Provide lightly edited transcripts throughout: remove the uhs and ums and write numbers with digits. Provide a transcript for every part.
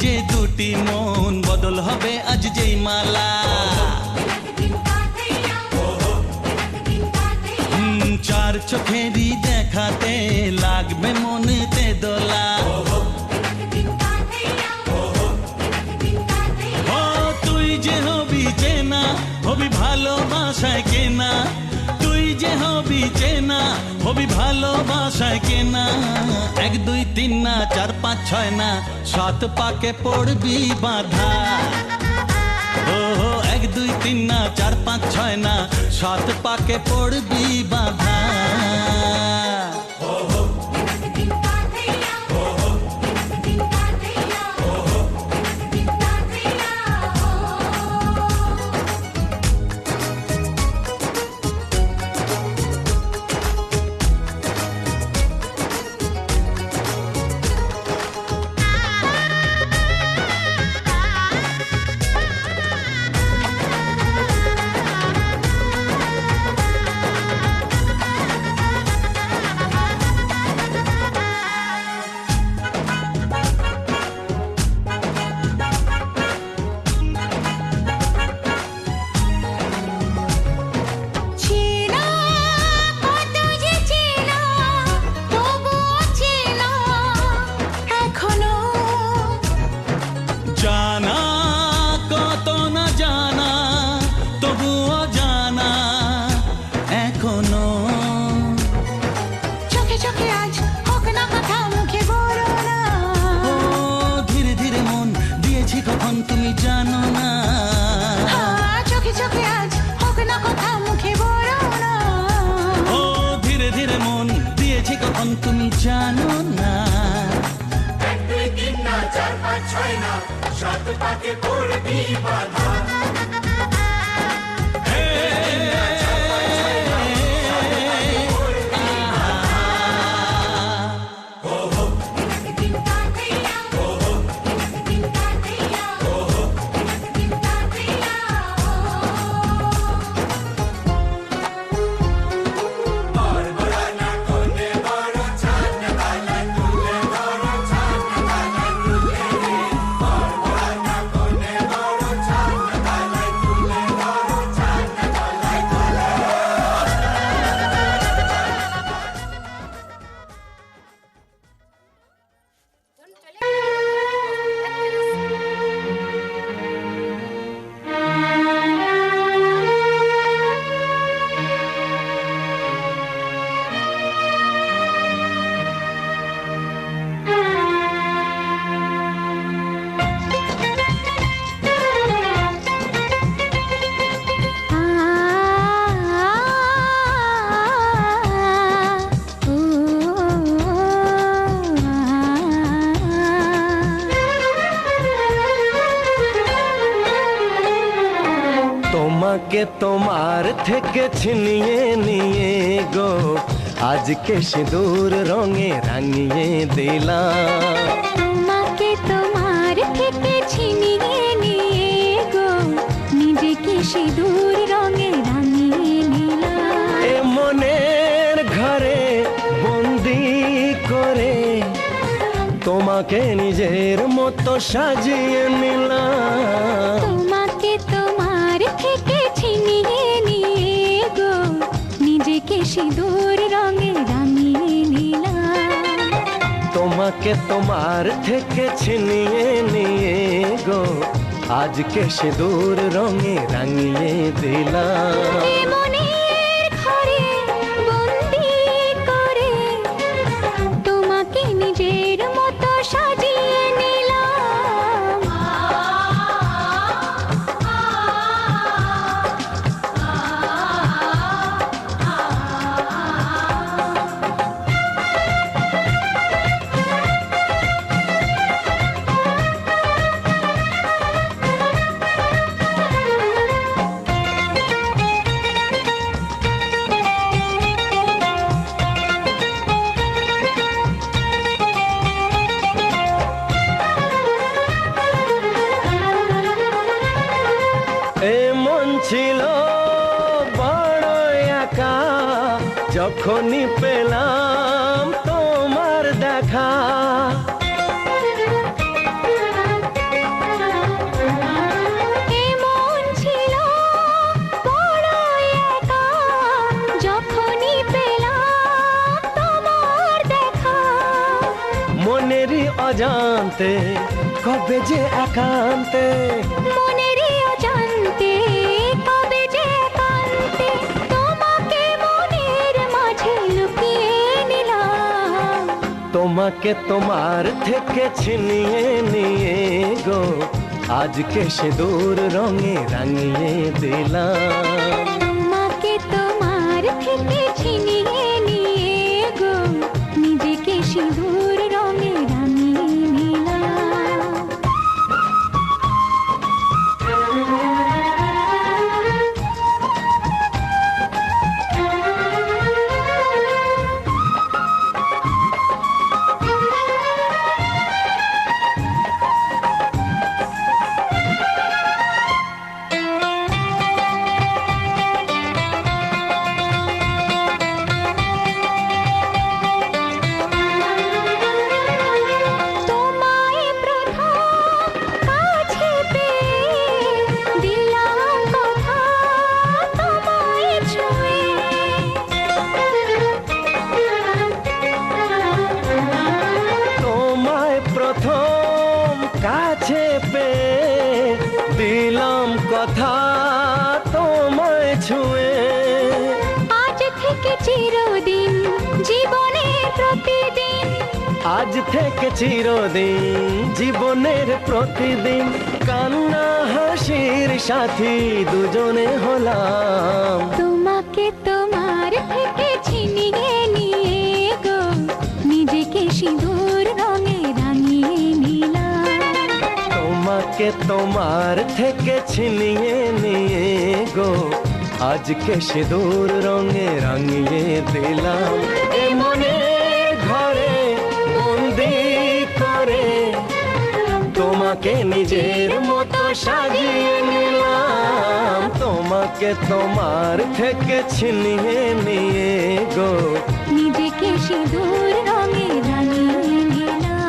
যে দুটি মন বদল হবে আজ যেই মালা চার চোখেরই দেখাতে লাগবে মনেতে দোলা তুই যে হবি চেনা হবি ভালোবাসায় কেনা তুই যে হবি চেনা হবি ভালোবাসায় কেনা 1 2 3 না 4 5 6 না 7 পাকে পড়বি বাধা 1 2 3 না 4 5 6 না 7 পাকে পড়বি বাধা তুমি জানো না চোখে চোখে আজ হোক না কথা মুখে বলো না ধীরে ধীরে মন দিয়েছি কখন তুমি জানো না 1 2 3 না 4 5 6 না 7 পাকে পড়বি বাধা তোমাকে তোমার থেকে ছিনিয়ে নিয়ে গো আজকে সিঁদুর রঙে রাঙিয়ে দিলাম তোমাকে তোমার থেকে ছিনিয়ে নিয়ে গো নিজেকে সিঁদুর রঙে রাঙিয়ে নিলাম এ মনের ঘরে বন্দি করে তোমাকে নিজের মতো সাজিয়ে নিলাম তোমাকে তোমার থেকে ছিনিয়ে নিয়ে গো নিজেকে সিঁদুর রঙে রাঙিয়ে নিলাম তোমাকে তোমার থেকে ছিনিয়ে নিয়ে গো আজকে সিঁদুর রঙে রাঙিয়ে দিলাম এ মনের ঘরে বন্দি করে তোমাকে নিজের মতো সাজিয়ে নিলাম ছিল বড় একা যখনই পেলাম তোমার দেখা অজান্তে কবে যে একান্তে মনেরই অজান্তে কবে যে একান্তে তোমাকে মনের মাঝে লুকিয়ে নিলাম। তোমাকে তোমার থেকে ছিনিয়ে নিয়ে গো আজকে সে দূর রঙে রাঙিয়ে দিলাম। তোমাকে তোমার থেকে ছিনিয়ে নিয়ে গো নিজেকে সিঁদুর রঙে রাঙিয়ে নিলাম। তোমায় প্রথম কাছে পেয়ে দিলাম কথা তোমায় ছুঁয়ে। তোমায় প্রথম কাছে পেয়ে দিলাম কথা তোমায় ছুঁয়ে। আজ থেকে চিরদিন জীবনের প্রতিদিন আজ থেকে চিরদিন জীবনের প্রতিদিন কান্না হাসির সাথী দুজনে হলাম। তোমাকে তোমার থেকে ছিনিয়ে নিয়ে গো নিজেকে সিঁদুর রঙে রাঙিয়ে নিলাম। তোমাকে তোমার থেকে ছিনিয়ে নিয়ে গো আজকে সিঁদুর রঙে রাঙিয়ে দিলাম। এ মনে ঘরে বন্দি করে তোমাকে নিজের মতো সাজিয়ে নিলাম। তোমাকে তোমার থেকে ছিনিয়ে নিয়ে গো নিজেকে সিঁদুর রঙে রাঙিয়ে নিলাম।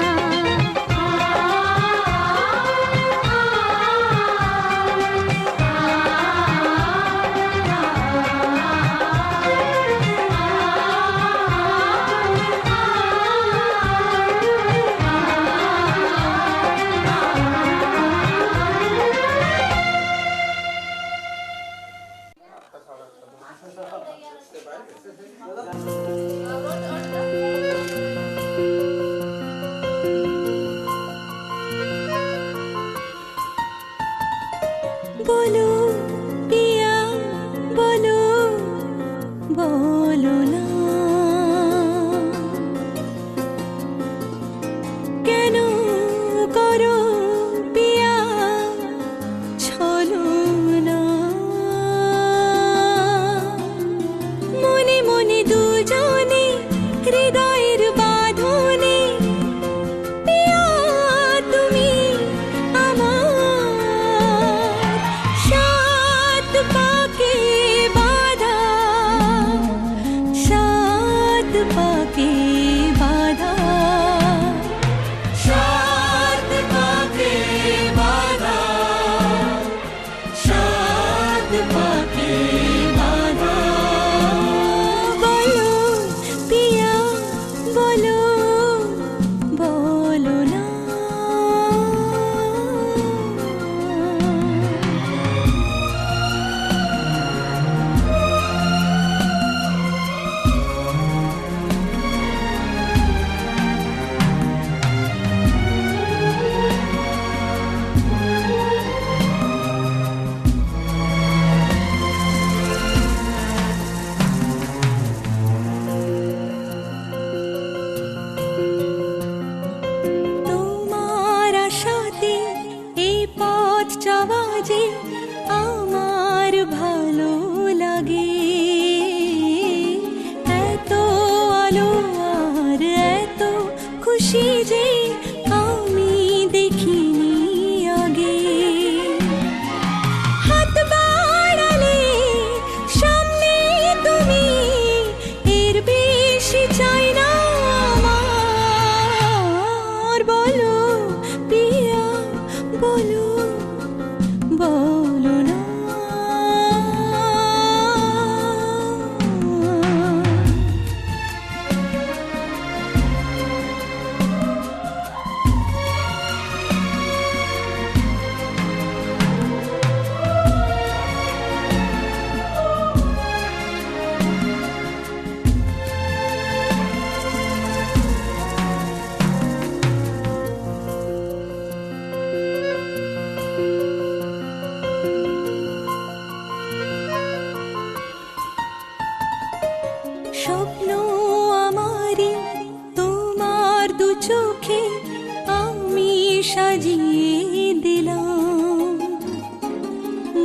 সাজিয়ে দিলাম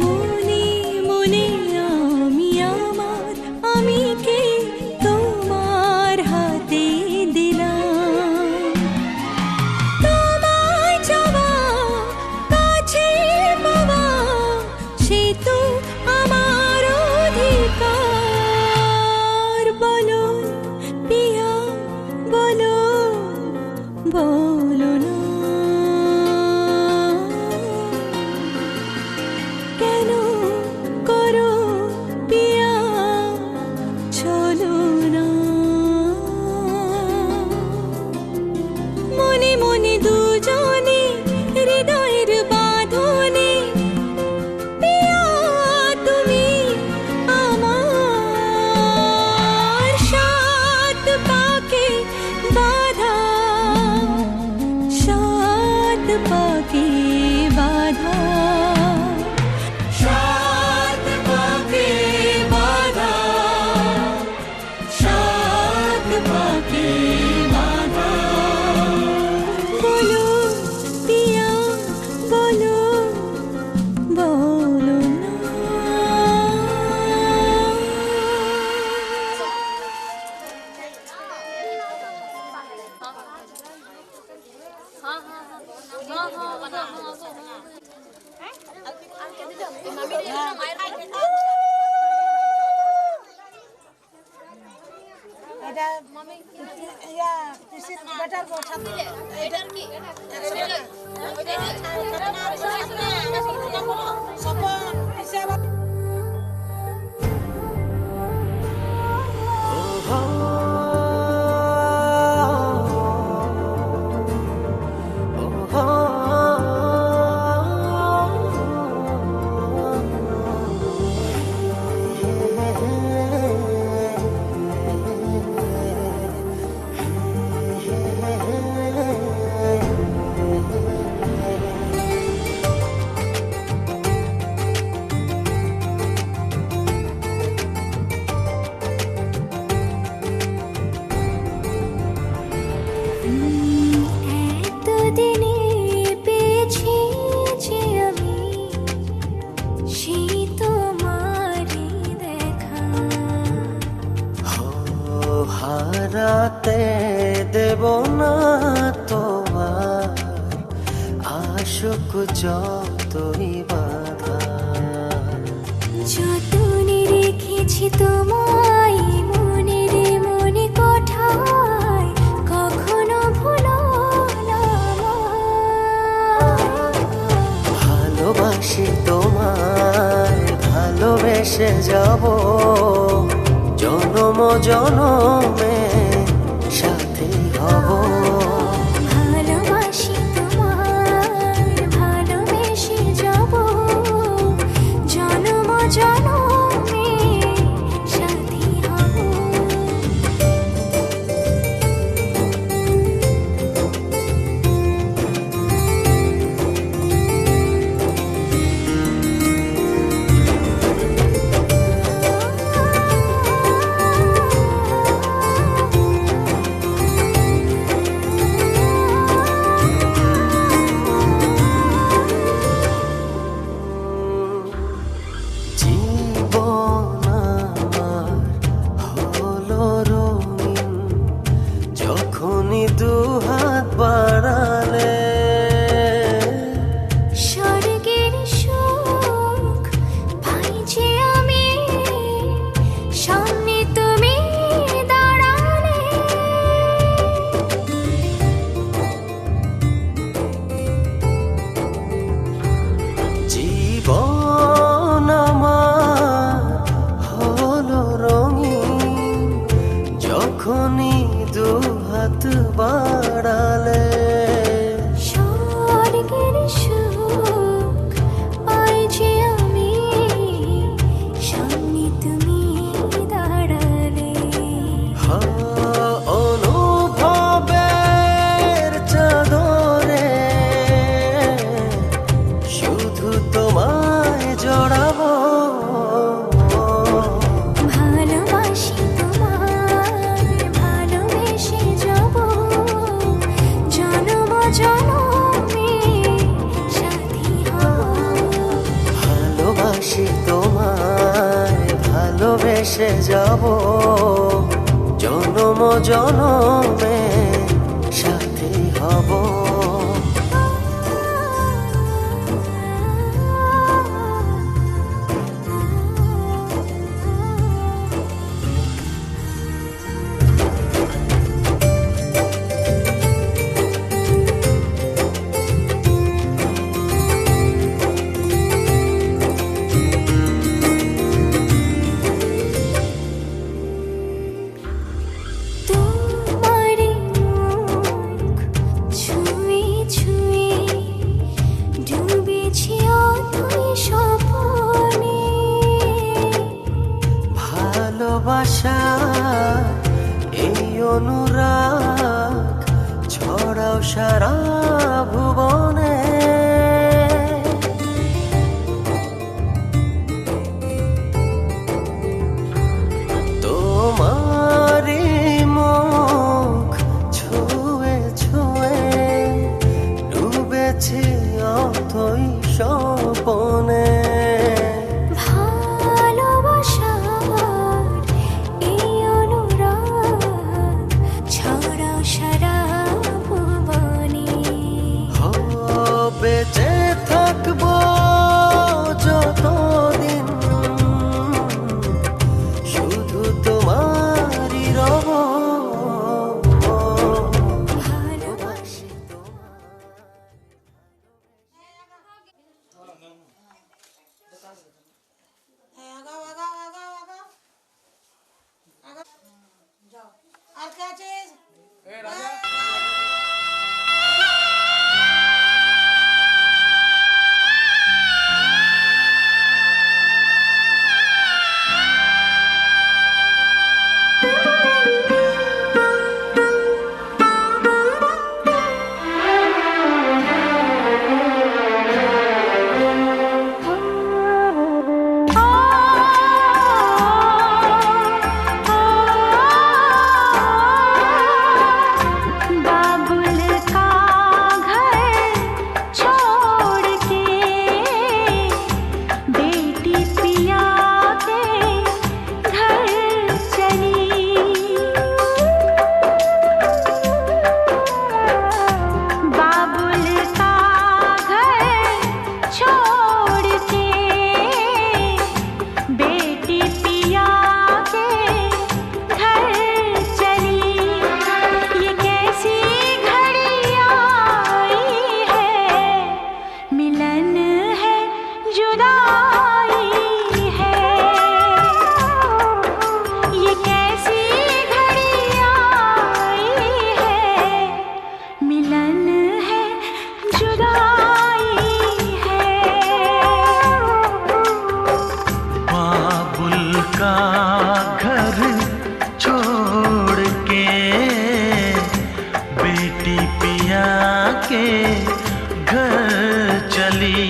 মনে মনে আমি আমার আমিকে তোমার হাতে দিলাম তোমায় চাওয়া কাছে পাওয়া সে তো আমার অধিকার বলো পিয়া বলো বলো না কেন করো পিয়া চলো না মনে মনে দুজনে হৃদয়ের বাঁধনে পিয়া তুমি আমার সাত পাকে বাধা সাত পাকে বাধা সাত পাকে বাধা সাত পাকে বাধা বলো পিয়া বলো বলো না এটা ইয়া কৃষির বেটার ছাত্র এটার কি সপন হিসাব এতদিনে পেয়েছি যে আমি সেই তোমারই দেখা হারাতে দেব না তোমার আশুক যতই বাধা যতনে রেখেছি তোমায় মনের মনে কোঠায় কখনো ভুলো না ভালোবাসি তোমায় ভালোবেসে যাব জনম জনমে সাথী হব ভালোবাসি তোমায় ভালোবেসে যাব জনম জনমে সাথী হব ভালোবেসে যাব জনম জনমে সাথী হব। তোমারি মুখ ছুঁয়ে ছুঁয়ে ডুবেছি অথই স্বপনে। ভালোবাসা এই অনুরাগ ছড়াও সারা ভুবনে। তোমারি মুখ ছুঁয়ে ছুঁয়ে ডুবেছি অথই স্বপনে। ভালোবাসার এই অনুরাগ ছড়াও সারা ভুবনে। বেঁচে থাকবো যতদিন শুধু তোমারই রব। ভালোবাসি আগাও আগাও আগাও আগাও আগাও যাও। আর কে আছিস? बाबुल का घर छोड़ के बेटी पिया के घर चली। बाबुल का घर छोड़ के बेटी पिया के घर चली। ये कैसी घड़ी आई है, मिलन है जुदाई है। ये कैसी घड़ी आई है, मिलन है जुदाई है। बाबुल का घर छोड़ के बेटी पिया के घर चली।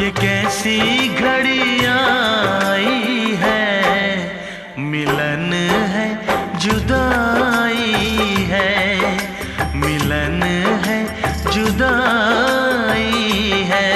ये कैसी घड़ी आई है, मिलन है जुदाई है, मिलन है जुदाई है।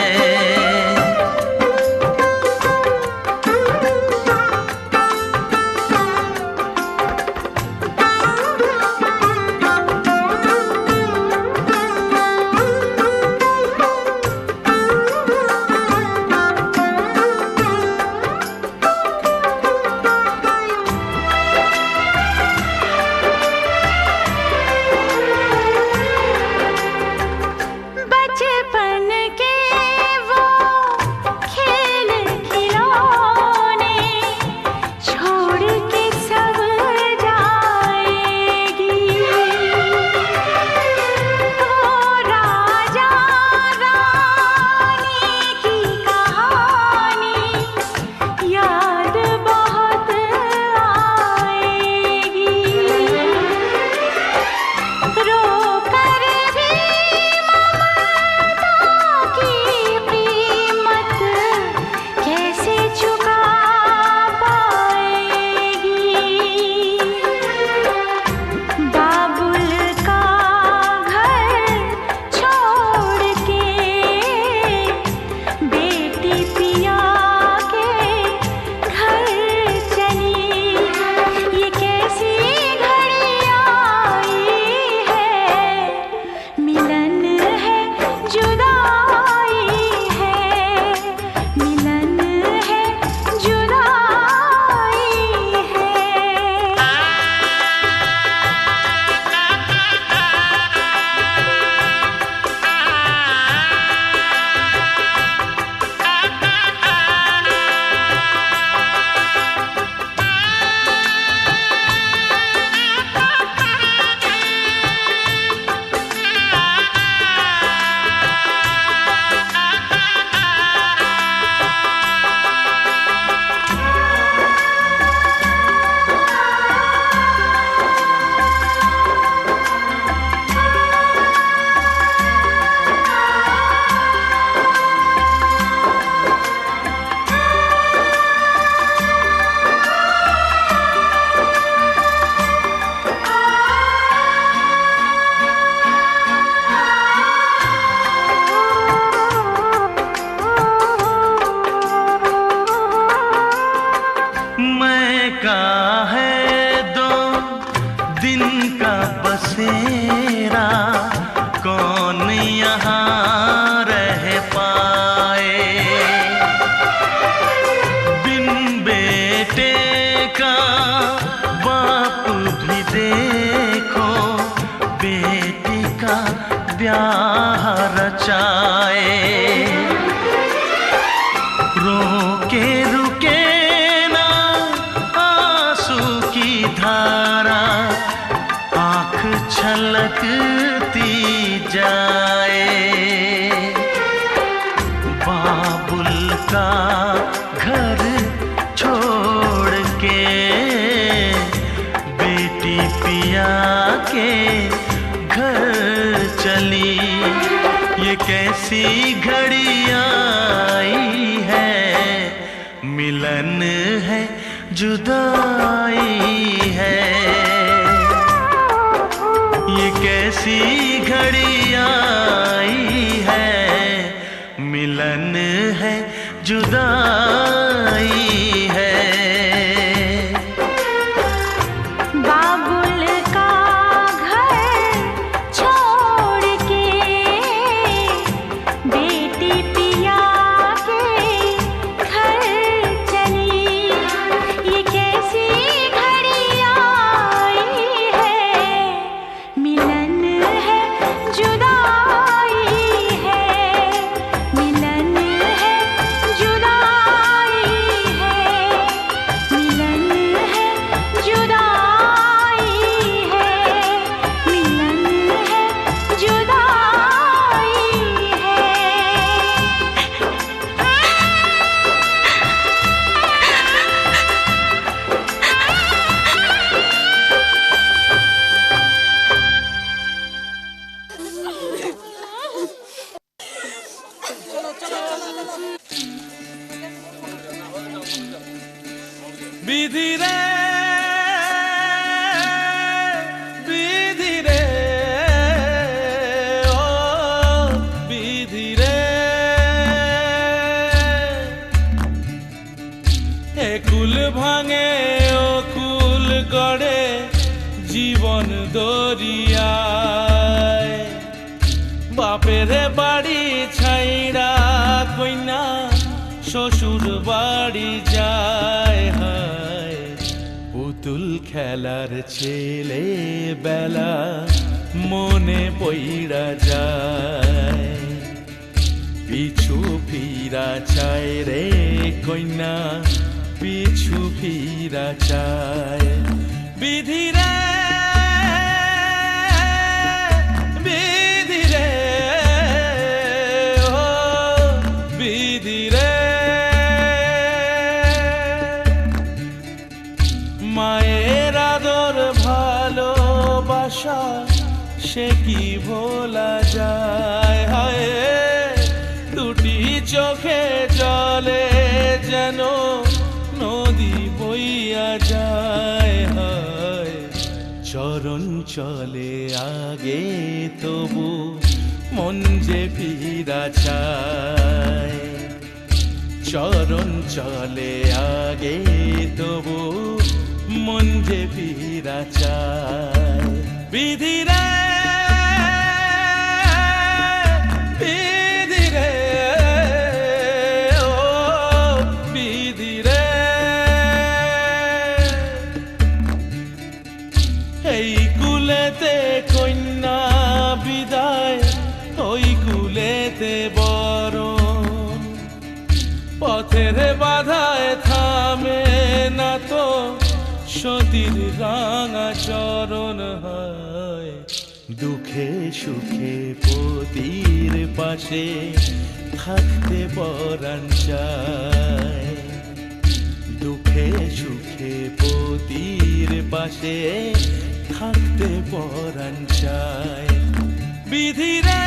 बचपन यहाँ रह पाए। बिन बेटे का बाप भी देखो बेटी का ब्याह रचाए। रोके रुके ना आंसू की धारा, आँख छलकती जाए। बाबुल का घर छोड़ के बेटी पिया के घर चली। ये कैसी घड़ी आई है, मिलन है जुदाई है। ये कैसी घड़ी आई है, मिलन है जुदाई है। बाबुल का घर छोड़ के बेटी पिया के घर चली। ये कैसी घड़ी आई है, मिलन है जुदाई है। मिलन है जुदाई है। मिलन है जुदाई है। मिलन है जुदाई है। বিধি রে বিধি রে ও বিধি রে, এ কুল ভাঙে ও কুল গড়ে জীবন দরিয়ায়। বাপের বাড়ি ছাইড়া কইনা শ্বশুর বাড়ি যায়। হায় পুতুল খেলার ছেলে বেলা মনে পইড়া যায়। পিছু ফিরা চায় রে কইনা, পিছু ফিরা চায়। বিধি রে বিধি রে ও বিধি রে, মায়ের আদর ভালোবাসা সে কি ভোলা যায়। হায় দুটি চোখে জলে যেন নদী বইয়া যায়। হায় চরণ চলে আগে তবু মন যে ফিরা চায়। চরণ চলে আগে তবু মন যে ফিরা চায়। বিধি রে বিধি রে ও বিধি রে, এই কুলেতে কন্যা বিদায়, ওই কুলেতে বরণ। পথের বাধায় থামে না তো সতীর রাঙা চরণ। হয় দুঃখে সুখে পতির পাশে থাকতে পরাণ চায়। দুঃখে সুখে পতির পাশে থাকতে পরাণ চায়। বিধি রে